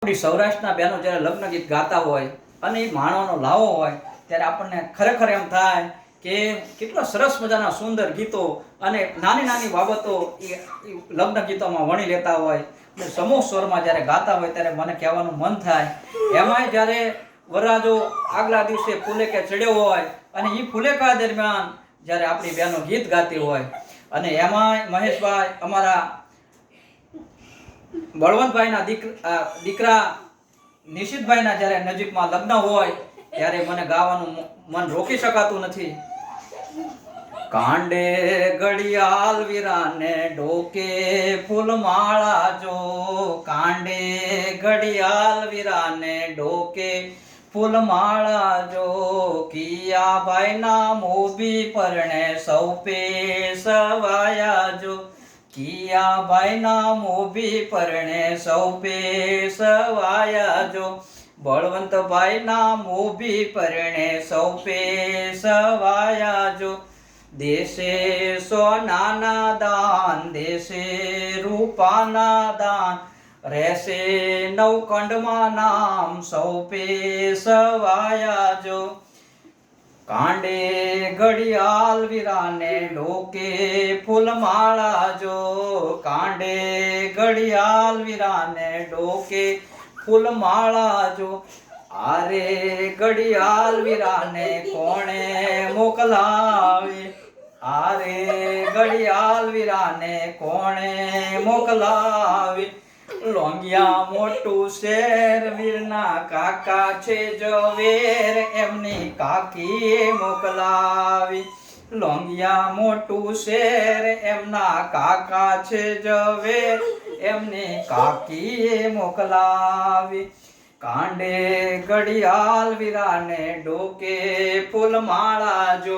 આપણી સૌરાષ્ટ્રના બહેનો જ્યારે લગ્ન ગીત ગાતા હોય અને એ માણવાનો લાવો હોય ત્યારે આપણને ખરેખર એમ થાય કે કેટલા સરસ મજાના સુંદર ગીતો અને નાની નાની બાબતો એ લગ્ન ગીતોમાં વણી લેતા હોય અને સમૂહ સ્વરમાં જ્યારે ગાતા હોય ત્યારે મને કહેવાનું મન થાય. એમાંય જ્યારે વરરાજો આગલા દિવસે ફુલેકે ચડ્યો હોય અને એ ફુલેકા દરમિયાન જ્યારે આપણી બહેનો ગીત ગાતી હોય અને એમાંય મહેશભાઈ અમારા બળવંતભાઈના દીકરા નિશિતભાઈના જ્યારે નજીકમાં લગ્ન હોય ત્યારે મને ગાવાનું મન રોકી શકાતું નથી. કાંડે ઘડિયાળ વીરાને ડોકે ફૂલમાળા જો, કાંડે ઘડિયાળ વીરાને ડોકે ફૂલમાળા જો, કિયા ભાઈના મોભી પરણે સૌપે સવાયા જો, કિયા ભાઈના મોભી પરણે સૌપે સવાયા જો, બળવંતભાઈના મોભી પરણે સૌપે સવાયા જો, દેશે સોનાના દાન દેશે રૂપાના દાન, રહેશે નવકંડમાં નામ સૌપે સવાયા જો, કાંડે ઘડિયાળ વીરાને ડોકે ફૂલમાળા જો, કાંડે ઘડિયાળ વીરાને ડોકે ફૂલમાળા જો, આરે ઘડિયાળ વીરાને કોણે મોકલાવે, આરે ઘડિયાળ વીરાને કોણે મોકલાવે, લોંગિયા મોટું શેર વીરના કાકા છે ઝવેર એમની કાકીએ મોકલાવી, લોંગિયા મોટું શેર એમના કાકા છે ઝવેર એમની કાકીએ મોકલાવી, કાંડે ઘડિયાળ વીરાને ડોકે ફૂલમાળા જો.